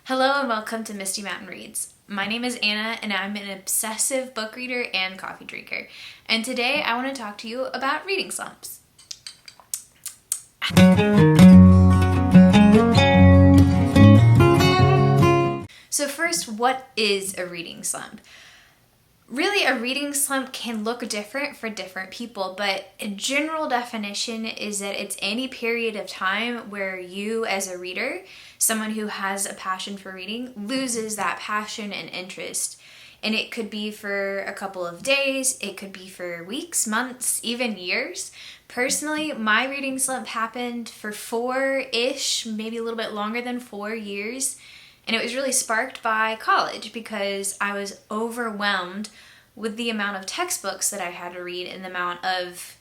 Hello and welcome to Misty Mountain Reads. My name is Anna and I'm an obsessive book reader and coffee drinker. And today I want to talk to you about reading slumps. So first, what is a reading slump? Really, a reading slump can look different for different people, but a general definition is that it's any period of time where you, as a reader, someone who has a passion for reading, loses that passion and interest. And it could be for a couple of days, it could be for weeks, months, even years. Personally, my reading slump happened for 4-ish, maybe a little bit longer than 4 years. And it was really sparked by college because I was overwhelmed with the amount of textbooks that I had to read and the amount of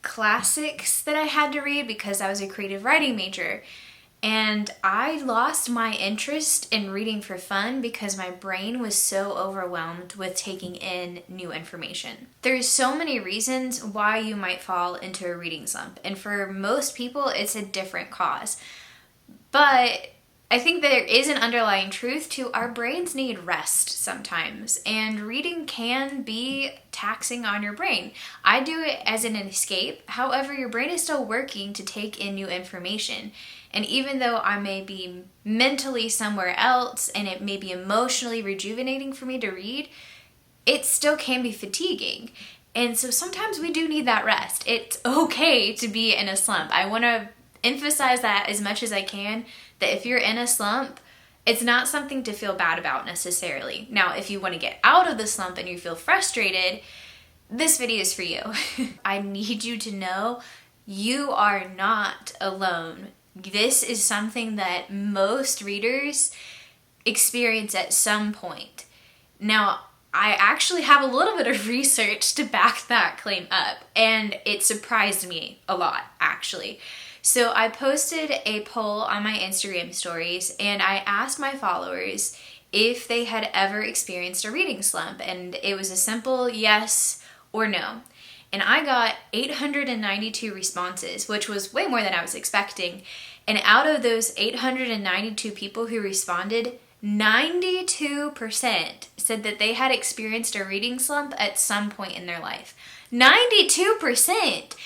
classics that I had to read because I was a creative writing major. And I lost my interest in reading for fun because my brain was so overwhelmed with taking in new information. There's so many reasons why you might fall into a reading slump. And for most people, it's a different cause. But I think there is an underlying truth to our brains need rest sometimes, and reading can be taxing on your brain. I do it as an escape. However, your brain is still working to take in new information. And even though I may be mentally somewhere else and it may be emotionally rejuvenating for me to read, it still can be fatiguing. And so sometimes we do need that rest. It's okay to be in a slump. I want to emphasize that as much as I can, that if you're in a slump, it's not something to feel bad about necessarily. Now, if you want to get out of the slump and you feel frustrated, this video is for you. I need you to know you are not alone. This is something that most readers experience at some point. Now, I actually have a little bit of research to back that claim up, and it surprised me a lot, actually. So I posted a poll on my Instagram stories and I asked my followers if they had ever experienced a reading slump, and it was a simple yes or no. And I got 892 responses, which was way more than I was expecting. And out of those 892 people who responded, 92% said that they had experienced a reading slump at some point in their life. 92%!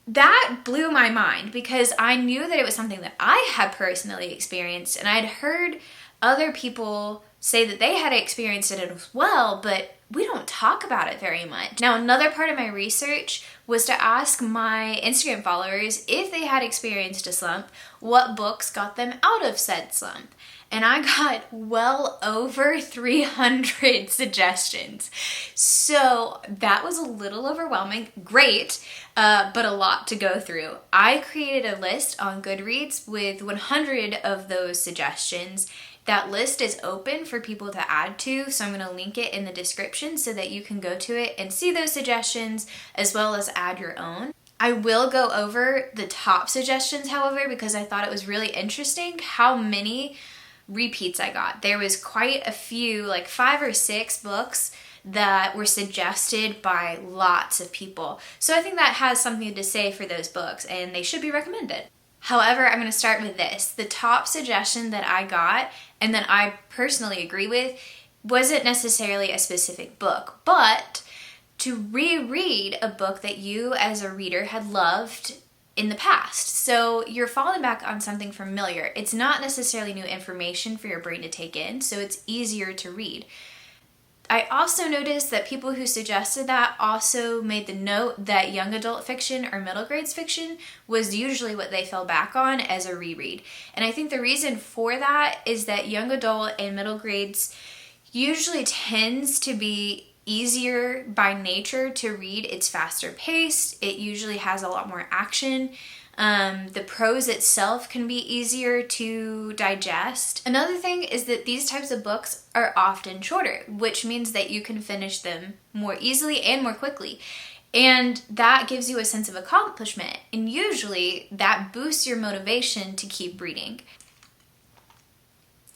That blew my mind because I knew that it was something that I had personally experienced, and I'd heard other people say that they had experienced it as well, but we don't talk about it very much. Now, another part of my research was to ask my Instagram followers if they had experienced a slump, what books got them out of said slump. And I got well over 300 suggestions. So that was a little overwhelming. Great, but a lot to go through. I created a list on Goodreads with 100 of those suggestions. That list is open for people to add to, so I'm going to link it in the description so that you can go to it and see those suggestions as well as add your own. I will go over the top suggestions, however, because I thought it was really interesting how many repeats I got. There was quite a few, like 5 or 6 books that were suggested by lots of people. So I think that has something to say for those books, and they should be recommended. However, I'm going to start with this. The top suggestion that I got, and that I personally agree with, wasn't necessarily a specific book, but to reread a book that you as a reader had loved in the past. So you're falling back on something familiar. It's not necessarily new information for your brain to take in, so it's easier to read. I also noticed that people who suggested that also made the note that young adult fiction or middle grades fiction was usually what they fell back on as a reread. And I think the reason for that is that young adult and middle grades usually tends to be easier by nature to read. It's faster paced. It usually has a lot more action. The prose itself can be easier to digest. Another thing is that these types of books are often shorter, which means that you can finish them more easily and more quickly. And that gives you a sense of accomplishment. And usually that boosts your motivation to keep reading.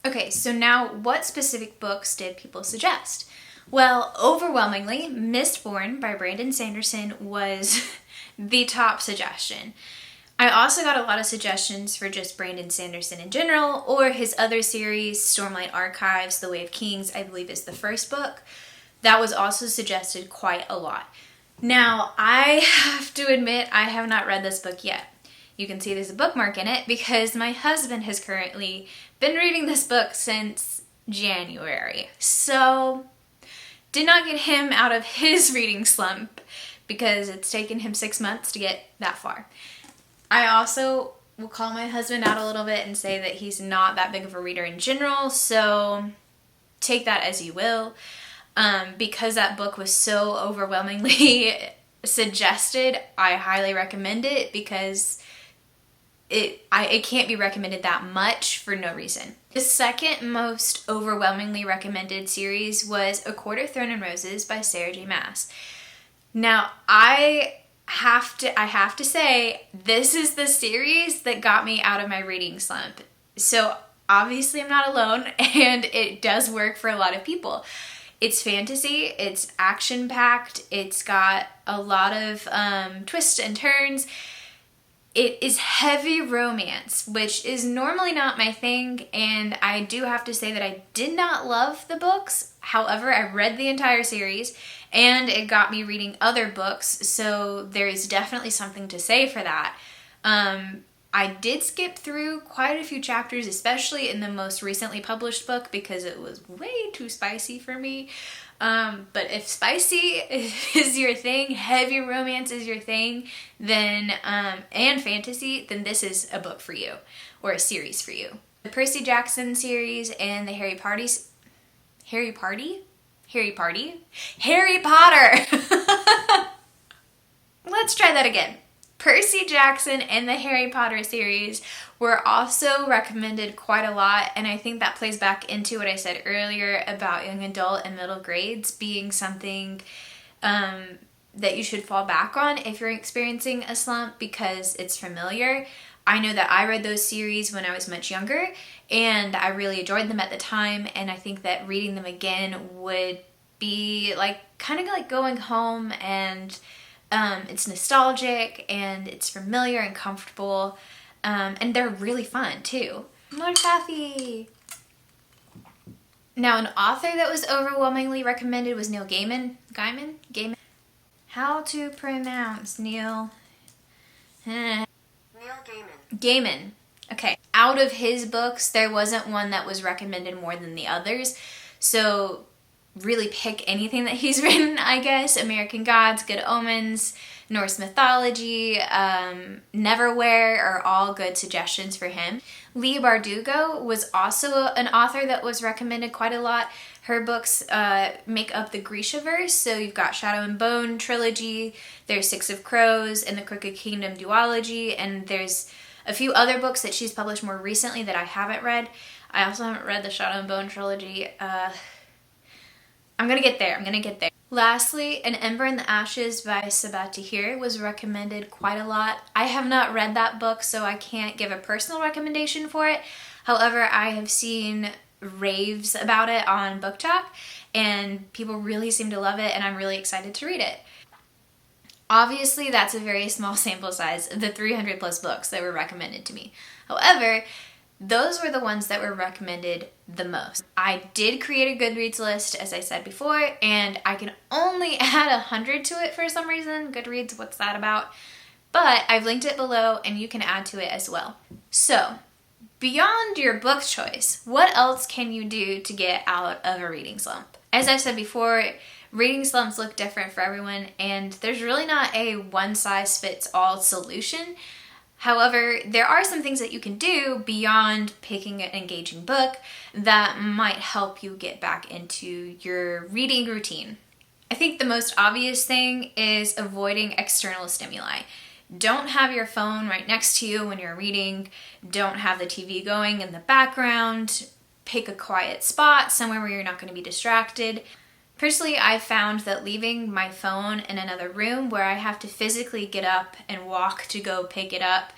Okay, so now what specific books did people suggest? Well, overwhelmingly, Mistborn by Brandon Sanderson was the top suggestion. I also got a lot of suggestions for just Brandon Sanderson in general, or his other series, Stormlight Archives, The Way of Kings, I believe is the first book. That was also suggested quite a lot. Now, I have to admit, I have not read this book yet. You can see there's a bookmark in it because my husband has currently been reading this book since January. So, did not get him out of his reading slump because it's taken him 6 months to get that far. I also will call my husband out a little bit and say that he's not that big of a reader in general, so take that as you will. Because that book was so overwhelmingly suggested, I highly recommend it because it can't be recommended that much for no reason. The second most overwhelmingly recommended series was A Court of Thorn and Roses by Sarah J. Maas. Now, I have to say, this is the series that got me out of my reading slump. So obviously I'm not alone, and it does work for a lot of people. It's fantasy, it's action-packed, it's got a lot of twists and turns. It is heavy romance, which is normally not my thing, and I do have to say that I did not love the books. However, I read the entire series, and it got me reading other books, so there is definitely something to say for that. I did skip through quite a few chapters, especially in the most recently published book, because it was way too spicy for me. But if spicy is your thing, heavy romance is your thing, then and fantasy, then this is a book for you, or a series for you. The Percy Jackson series and the Harry Potter. Let's try that again. Percy Jackson and the Harry Potter series were also recommended quite a lot, and I think that plays back into what I said earlier about young adult and middle grades being something that you should fall back on if you're experiencing a slump because it's familiar. I know that I read those series when I was much younger, and I really enjoyed them at the time, and I think that reading them again would be kind of like going home, and it's nostalgic and it's familiar and comfortable, and they're really fun too. More coffee! Now, an author that was overwhelmingly recommended was Neil Gaiman. Gaiman? How to pronounce Neil? Neil Gaiman. Gaiman. Okay. Out of his books, there wasn't one that was recommended more than the others. So really pick anything that he's written, I guess. American Gods, Good Omens, Norse Mythology, Neverwhere are all good suggestions for him. Leigh Bardugo was also an author that was recommended quite a lot. Her books make up the Grishaverse, so you've got Shadow and Bone trilogy, there's Six of Crows, and the Crooked Kingdom duology, and there's a few other books that she's published more recently that I haven't read. I also haven't read the Shadow and Bone trilogy. I'm gonna get there. Lastly, An Ember in the Ashes by Sabaa Tahir was recommended quite a lot. I have not read that book, so I can't give a personal recommendation for it. However, I have seen raves about it on Book Talk, and people really seem to love it, and I'm really excited to read it. Obviously, that's a very small sample size of the 300 plus books that were recommended to me. However, those were the ones that were recommended the most. I did create a Goodreads list, as I said before, and I can only add 100 to it for some reason. Goodreads, what's that about? But I've linked it below, and you can add to it as well. So, beyond your book choice, what else can you do to get out of a reading slump? As I've said before, reading slumps look different for everyone, and there's really not a one-size-fits-all solution. However, there are some things that you can do beyond picking an engaging book that might help you get back into your reading routine. I think the most obvious thing is avoiding external stimuli. Don't have your phone right next to you when you're reading. Don't have the TV going in the background. Pick a quiet spot, somewhere where you're not going to be distracted. Personally, I've found that leaving my phone in another room where I have to physically get up and walk to go pick it up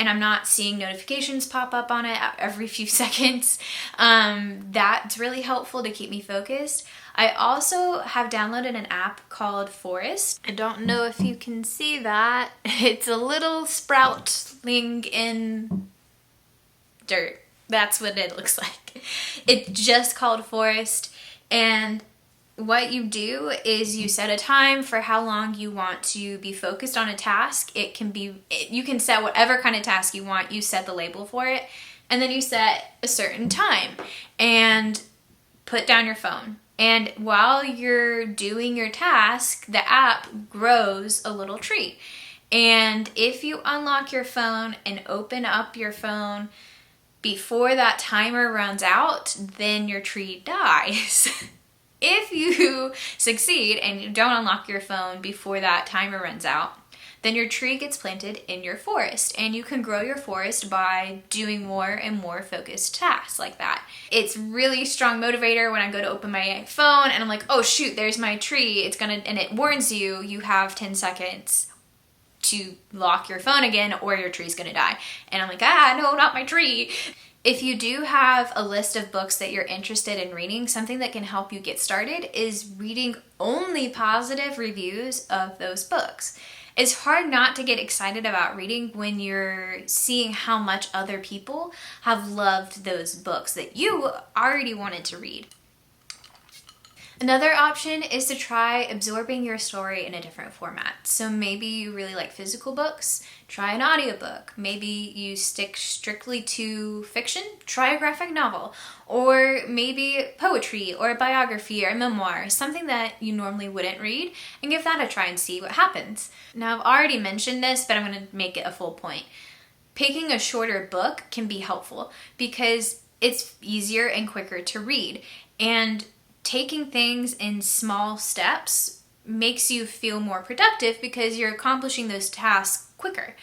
and I'm not seeing notifications pop up on it every few seconds, that's really helpful to keep me focused. I also have downloaded an app called Forest. I don't know if you can see that. It's a little sproutling in dirt. That's what it looks like. It's just called Forest, and what you do is you set a time for how long you want to be focused on a task. You can set whatever kind of task you want. You set the label for it, and then you set a certain time and put down your phone. And while you're doing your task, the app grows a little tree. And if you unlock your phone and open up your phone before that timer runs out, then your tree dies. If you succeed and you don't unlock your phone before that timer runs out, then your tree gets planted in your forest, and you can grow your forest by doing more and more focused tasks like that. It's really strong motivator when I go to open my phone and I'm like, oh shoot, there's my tree. And it warns you, you have 10 seconds to lock your phone again or your tree's gonna die. And I'm like, no, not my tree. If you do have a list of books that you're interested in reading, something that can help you get started is reading only positive reviews of those books. It's hard not to get excited about reading when you're seeing how much other people have loved those books that you already wanted to read. Another option is to try absorbing your story in a different format. So maybe you really like physical books, try an audiobook. Maybe you stick strictly to fiction, try a graphic novel. Or maybe poetry or a biography or a memoir, something that you normally wouldn't read, and give that a try and see what happens. Now, I've already mentioned this, but I'm going to make it a full point. Picking a shorter book can be helpful because it's easier and quicker to read. And taking things in small steps makes you feel more productive because you're accomplishing those tasks quicker.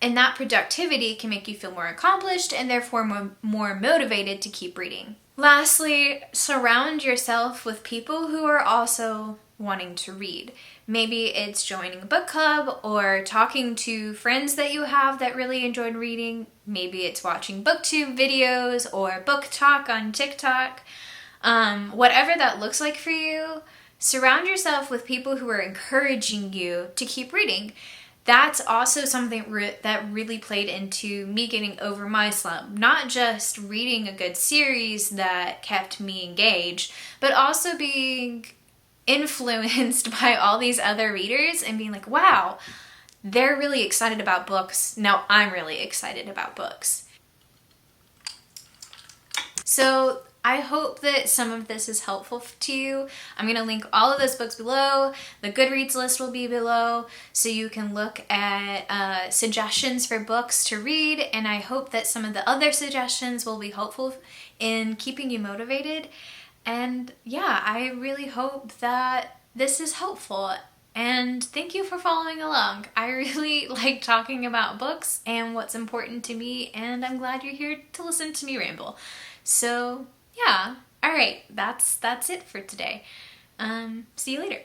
And that productivity can make you feel more accomplished and therefore more motivated to keep reading. Lastly, surround yourself with people who are also wanting to read. Maybe it's joining a book club or talking to friends that you have that really enjoyed reading. Maybe it's watching booktube videos or book talk on TikTok. Whatever that looks like for you, surround yourself with people who are encouraging you to keep reading. That's also something that really played into me getting over my slump. Not just reading a good series that kept me engaged, but also being influenced by all these other readers and being like, wow, they're really excited about books. Now I'm really excited about books. So I hope that some of this is helpful to you. I'm going to link all of those books below. The Goodreads list will be below so you can look at suggestions for books to read, and I hope that some of the other suggestions will be helpful in keeping you motivated. And yeah, I really hope that this is helpful. And thank you for following along. I really like talking about books and what's important to me, and I'm glad you're here to listen to me ramble. So yeah, all right, that's it for today. See you later.